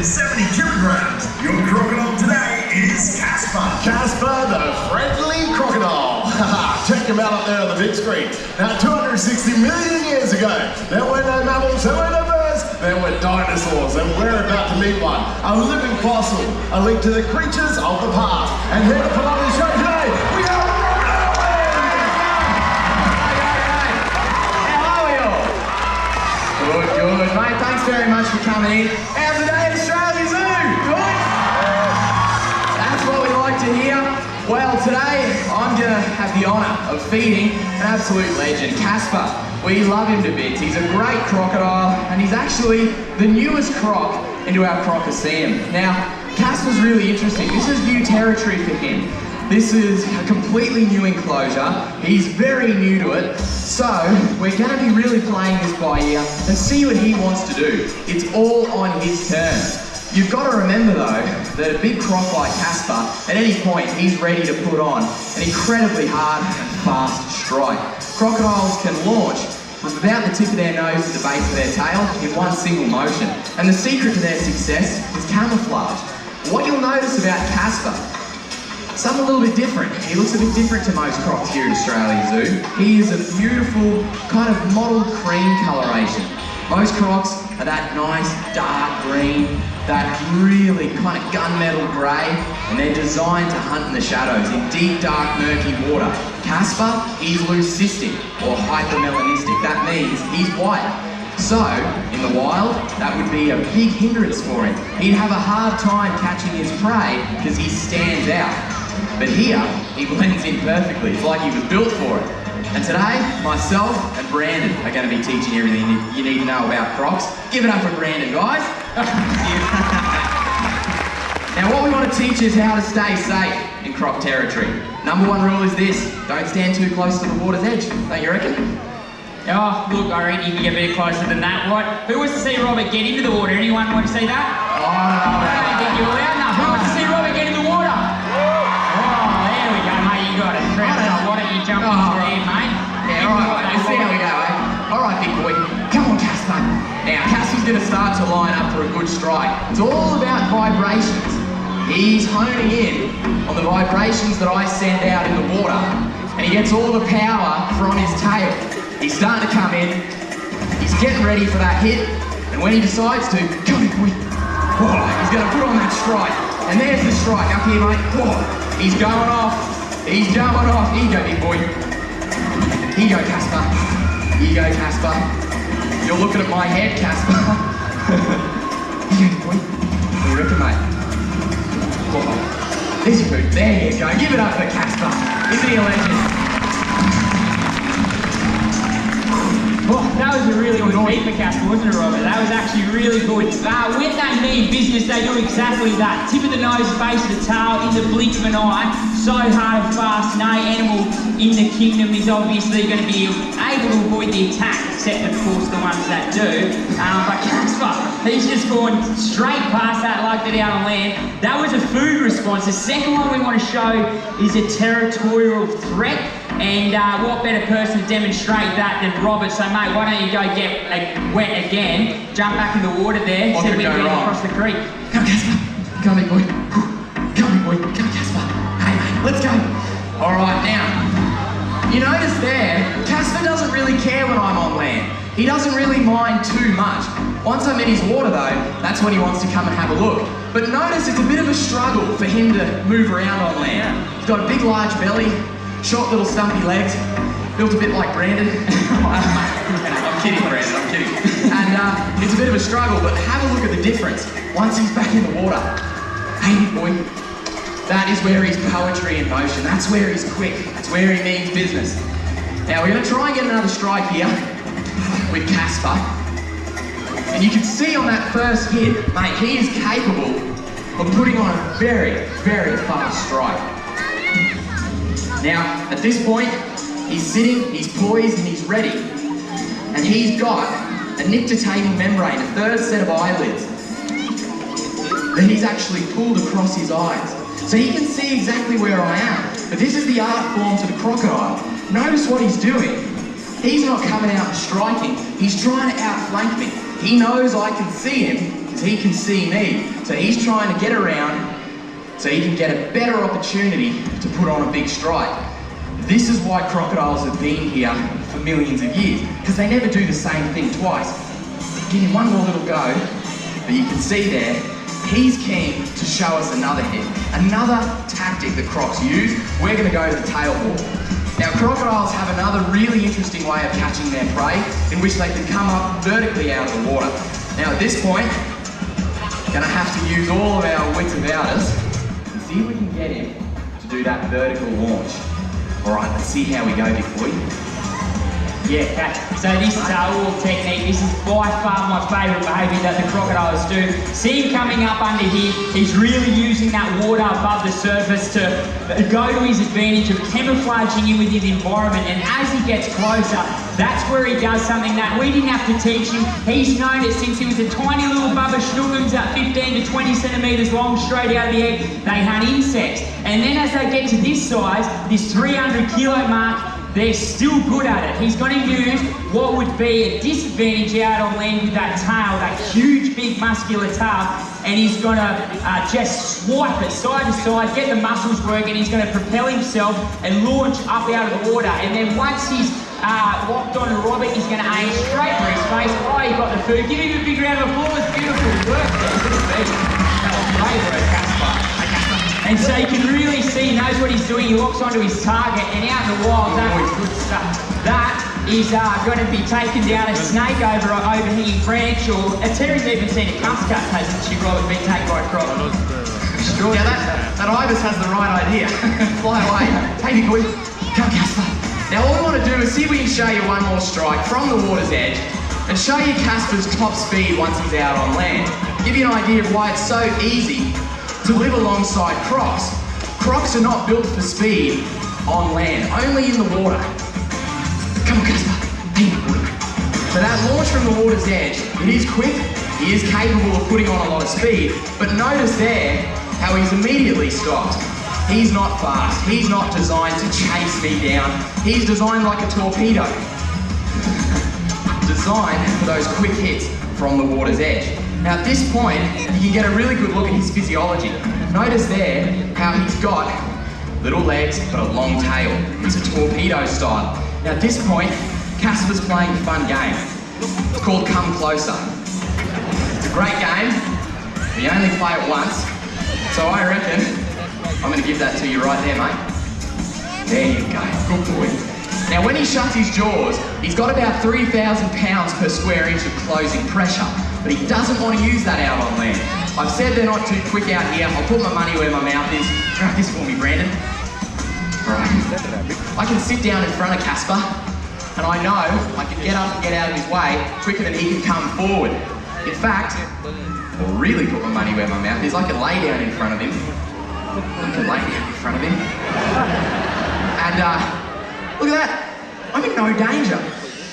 170 kilograms. Your crocodile today is Casper. Casper, the friendly crocodile. Check him out up there on the big screen. Now, 260 million years ago, there were no mammals, there were no birds, there were dinosaurs, and we're about to meet one. A living fossil, a link to the creatures of the past. And here to put on the show today, we have Good, mate. Thanks very much for coming in. How's the day at Australia Zoo? Good? That's what we like to hear. Well, today I'm going to have the honour of feeding an absolute legend, Casper. We love him to bits. He's a great crocodile, and he's actually the newest croc into our Crocoseum. Now, Casper's really interesting. This is new territory for him. This is a completely new enclosure. He's very new to it. So, we're going to be really playing this by ear and see what he wants to do. It's all on his terms. You've got to remember though, that a big croc like Casper, at any point, he's ready to put on an incredibly hard and fast strike. Crocodiles can launch from about the tip of their nose to the base of their tail in one single motion. And the secret to their success is camouflage. What you'll notice about Casper, something a little bit different. He looks a bit different to most crocs here at Australia Zoo. He is a beautiful kind of mottled cream coloration. Most crocs are that nice dark green, that really kind of gunmetal grey, and they're designed to hunt in the shadows in deep, dark, murky water. Casper, he's leucistic or hypermelanistic. That means he's white. So, in the wild, that would be a big hindrance for him. He'd have a hard time catching his prey because he stands out. But here, he blends in perfectly. It's like he was built for it. And today, myself and Brandon are going to be teaching you everything you need to know about crocs. Give it up for Brandon, guys. Now, what we want to teach is how to stay safe in croc territory. Number one rule is this: don't stand too close to the water's edge. Don't you reckon? Oh, look, I reckon you can get a bit closer than that. What? Who wants to see Robert get into the water? Anyone want to see that? Oh, no. I don't think you're allowed enough. Who wants to see Robert get in the water? There we go, mate, you got it. Why don't you jump into there, mate? Yeah, alright, let's see how we go, eh? Alright, big boy. Come on, Casper. Now, Casper's going to start to line up for a good strike. It's all about vibrations. He's honing in on the vibrations that I send out in the water, and he gets all the power from his tail. He's starting to come in. He's getting ready for that hit, and when he decides to, come in, boy. Oh, he's going to put on that strike. And there's the strike up here, mate. Oh, he's going off. He's jumping off. Here you go, big boy. Here you go, Casper. Here you go, Casper. You're looking at my head, Casper. Here you go, big boy. What do you reckon, mate? Oh, there's your food. There you go. Give it up for Casper. Isn't he a legend? Oh, that was a really good feat for Casper, wasn't it, Robert? That was actually really good. When they mean business, they do exactly that. Tip of the nose, base of the tail, in the blink of an eye. So hard and fast. No animal in the kingdom is obviously going to be able to avoid the attack, except of course the ones that do. But Casper, he's just gone straight past that like that out on land. That was a food response. The second one we want to show is a territorial threat. And what better person to demonstrate that than Robert? So mate, why don't you go get wet again, jump back in the water there, what see if we could can go get wrong? across the creek. Come, Casper. Come, big boy. Come, big boy. Come, Casper. Hey, let's go. All right, now, you notice there, Casper doesn't really care when I'm on land. He doesn't really mind too much. Once I'm in his water though, that's when he wants to come and have a look. But notice it's a bit of a struggle for him to move around on land. He's got a big, large belly, short little stumpy legs, built a bit like Brandon. I'm kidding, Brandon, I'm kidding. And it's a bit of a struggle, but have a look at the difference once he's back in the water. Hey, big boy, that is where he's poetry in motion. That's where he's quick. That's where he means business. Now we're going to try and get another strike here with Casper. And you can see on that first hit, mate, he is capable of putting on a very, very fast strike. Now, at this point, he's sitting, he's poised, and he's ready. And he's got a nictitating membrane, a third set of eyelids, that he's actually pulled across his eyes. So he can see exactly where I am. But this is the art form to the crocodile. Notice what he's doing. He's not coming out and striking. He's trying to outflank me. He knows I can see him because he can see me. So he's trying to get around so he can get a better opportunity to put on a big strike. This is why crocodiles have been here for millions of years, because they never do the same thing twice. Give him one more little go, but you can see there, he's keen to show us another hit. Another tactic that Crocs use. We're going to go to the tail ball. Now, crocodiles have another really interesting way of catching their prey, in which they can come up vertically out of the water. Now, at this point, we're going to have to use all of our wits about us and see if we can get him to do that vertical launch. All right, let's see how we go, big boy. Yeah, so this tail walk technique, this is by far my favourite behaviour that the crocodiles do. See him coming up under here, he's really using that water above the surface to go to his advantage of camouflaging in with his environment, and as he gets closer, that's where he does something that we didn't have to teach him. He's known it since he was a tiny little bubba schnoogums at 15 to 20 centimetres long straight out of the egg. They hunt insects, and then as they get to this size, this 300 kilo mark, they're still good at it. He's going to use what would be a disadvantage out on land with that tail, that huge, big, muscular tail, and he's going to just swipe it side to side, get the muscles working. He's going to propel himself and launch up out of the water. And then once he's locked onto Robert, he's going to aim straight for his face. Oh, he got the food. Give him a big round of applause. Beautiful work there. That was great work, Casper. And so you can really see, he knows what he's doing, he locks onto his target, and out in the wild, that was good stuff. That is going to be taking down a snake over an overhanging branch, or Terry's even seen a cumscut, hasn't she, Robert, been taken by a croc? Now that ibis has the right idea. Fly away. Hey, big boy. Come, Casper. Now all we want to do is see if we can show you one more strike from the water's edge, and show you Casper's top speed once he's out on land. Give you an idea of why it's so easy to live alongside Crocs. Crocs are not built for speed on land, only in the water. Come on, Casper. Hey, boy. So that launch from the water's edge, it is quick, he is capable of putting on a lot of speed, but notice there how he's immediately stopped. He's not fast, he's not designed to chase me down, he's designed like a torpedo. Designed for those quick hits from the water's edge. Now at this point, you can get a really good look at his physiology. Notice there how he's got little legs but a long tail. It's a torpedo style. Now at this point, Casper's playing a fun game. It's called Come Closer. It's a great game, but you only play it once. So I reckon I'm going to give that to you right there, mate. There you go, good boy. Now when he shuts his jaws, he's got about 3,000 pounds per square inch of closing pressure, but he doesn't want to use that out on land. I've said they're not too quick out here. I'll put my money where my mouth is. Grab this for me, Brandon. Right. I can sit down in front of Casper, and I know I can get up and get out of his way quicker than he can come forward. In fact, I'll really put my money where my mouth is. I can lay down in front of him. And look at that. I'm in no danger.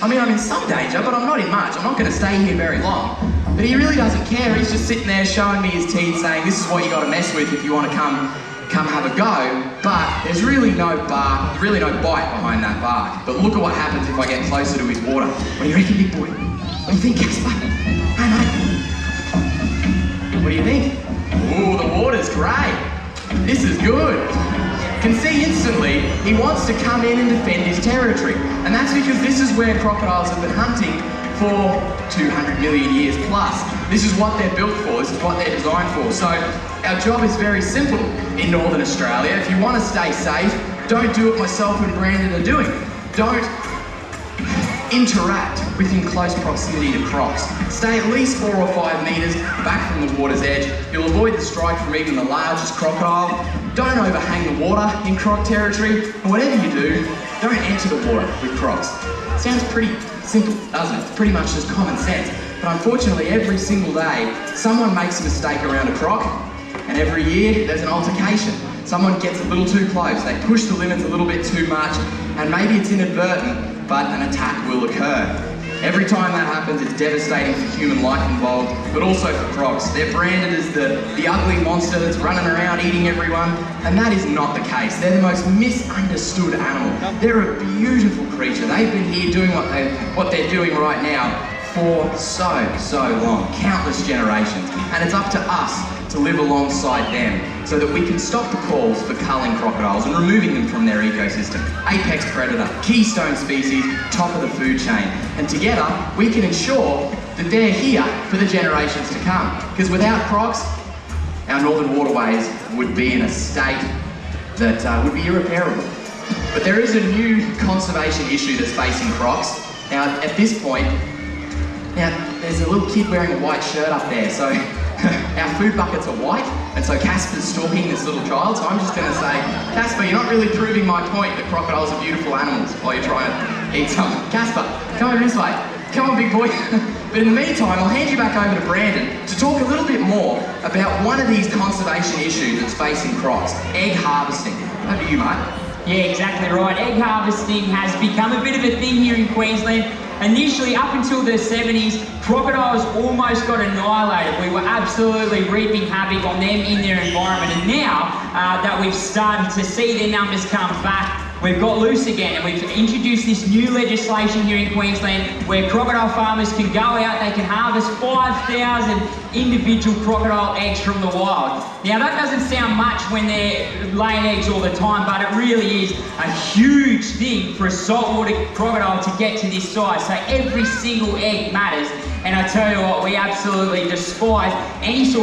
I mean, I'm in some danger, but I'm not in much. I'm not going to stay here very long. But he really doesn't care. He's just sitting there showing me his teeth, saying, this is what you got to mess with if you want to come have a go. But there's really no bark, really no bite behind that bark. But look at what happens if I get closer to his water. What do you reckon, big boy? What do you think, Casper? Hey, mate. What do you think? Ooh, the water's great. This is good. Can see instantly he wants to come in and defend his territory, and that's because this is where crocodiles have been hunting for 200 million years plus. This is what they're built for, this is what they're designed for. So our job is very simple in Northern Australia. If you want to stay safe, don't do what myself and Brandon are doing. Don't interact within close proximity to Crocs. Stay at least 4 or 5 metres back from the water's edge. You'll avoid the strike from even the largest crocodile. Don't overhang the water in Croc territory. And whatever you do, don't enter the water with Crocs. Sounds pretty simple, doesn't it? It's pretty much just common sense. But unfortunately, every single day, someone makes a mistake around a Croc, and every year there's an altercation. Someone gets a little too close, they push the limits a little bit too much, and maybe it's inadvertent, but an attack will occur. Every time that happens, it's devastating for human life involved, but also for Crocs. They're branded as the ugly monster that's running around eating everyone, and that is not the case. They're the most misunderstood animal. They're a beautiful creature. They've been here doing what they're doing right now for so long, countless generations, and it's up to us to live alongside them so that we can stop the calls for culling crocodiles and removing them from their ecosystem. Apex predator, keystone species, top of the food chain, and together we can ensure that they're here for the generations to come, because without crocs, our northern waterways would be in a state that would be irreparable. But there is a new conservation issue that's facing crocs. Now, at this point, there's a little kid wearing a white shirt up there, so our food buckets are white, and so Casper's stalking this little child, so I'm just going to say, Casper, you're not really proving my point that crocodiles are beautiful animals while you're trying to eat some. Casper, come over this way. Come on, big boy. But in the meantime, I'll hand you back over to Brandon to talk a little bit more about one of these conservation issues that's facing crocs, egg harvesting. Over to you, mate. Yeah, exactly right. Egg harvesting has become a bit of a thing here in Queensland. Initially, up until the 70s, crocodiles almost got annihilated. We were absolutely reaping havoc on them in their environment. And now that we've started to see their numbers come back, we've got loose again, and we've introduced this new legislation here in Queensland where crocodile farmers can go out, they can harvest 5,000 individual crocodile eggs from the wild. Now that doesn't sound much when they're laying eggs all the time, but it really is a huge thing for a saltwater crocodile to get to this size. So every single egg matters, and I tell you what, we absolutely despise any sort